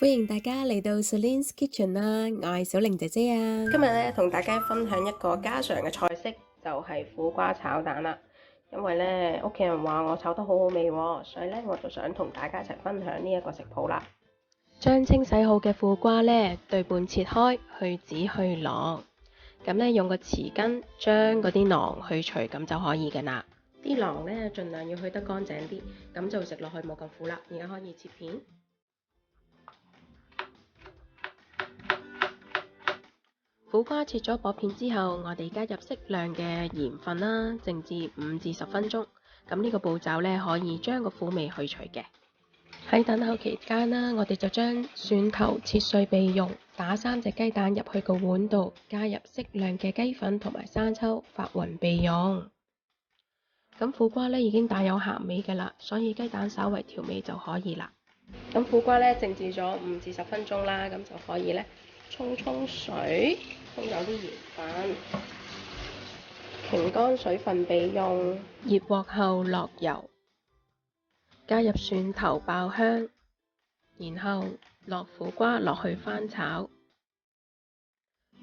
歡迎大家嚟到 Celine's Kitchen 啦，我係小玲姐姐啊。今日咧同大家分享一個家常嘅菜式，就係苦瓜炒蛋啦。因為咧屋企人話我炒得好好味喎，所以咧我就想同大家一齊分享呢一個食譜啦。將清洗好嘅苦瓜咧對半切開，去籽去囊。咁咧用個匙羹將嗰啲囊去除，咁就可以嘅啦。啲囊咧盡量要去得乾淨啲，咁就食落去冇咁苦啦。而家可以切片。苦瓜切咗薄片之後，我哋加入適量嘅鹽分啦，靜置5至10分鐘。咁呢個步驟咧可以將個苦味去除嘅。喺等候期間啦，我哋就將蒜頭切碎備用，打3隻雞蛋入去個碗度，加入適量嘅雞粉同埋生抽，發勻備用。咁苦瓜咧已經帶有鹹味㗎啦，所以雞蛋稍為調味就可以啦。咁苦瓜咧靜置咗5至10分鐘啦，咁就可以咧沖水，沖走啲鹽分，擎乾水分備用。熱鑊後落油。加入蒜頭爆香，然後落苦瓜落去翻炒。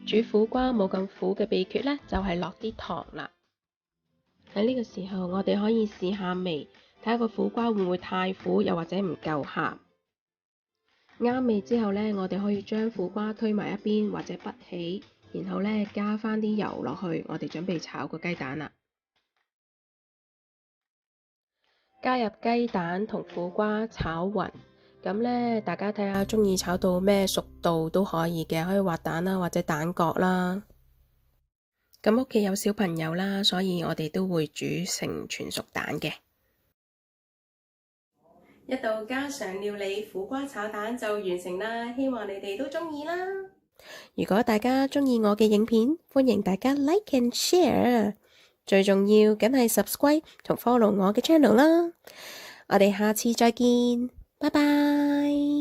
煮苦瓜冇咁苦嘅秘訣呢，就係落啲糖啦。喺呢個時候，我哋可以試下味，睇下個苦瓜會唔會太苦，又或者唔夠鹹。啱味之後呢，我哋可以將苦瓜推埋一邊或者潷起，然後呢加返啲油落去，我哋準備炒個雞蛋啦。加入雞蛋同苦瓜炒勻，咁呢，大家睇下鍾意炒到咩熟度都可以嘅，可以滑蛋啦或者蛋角啦。咁屋企有小朋友啦，所以我哋都會煮成全熟蛋嘅。一道家常料理苦瓜炒蛋就完成啦，希望你哋都鍾意啦。如果大家鍾意我嘅影片，歡迎大家 like and share。最重要梗係 subscribe 同 follow 我嘅 channel 啦。我哋下次再見，拜拜。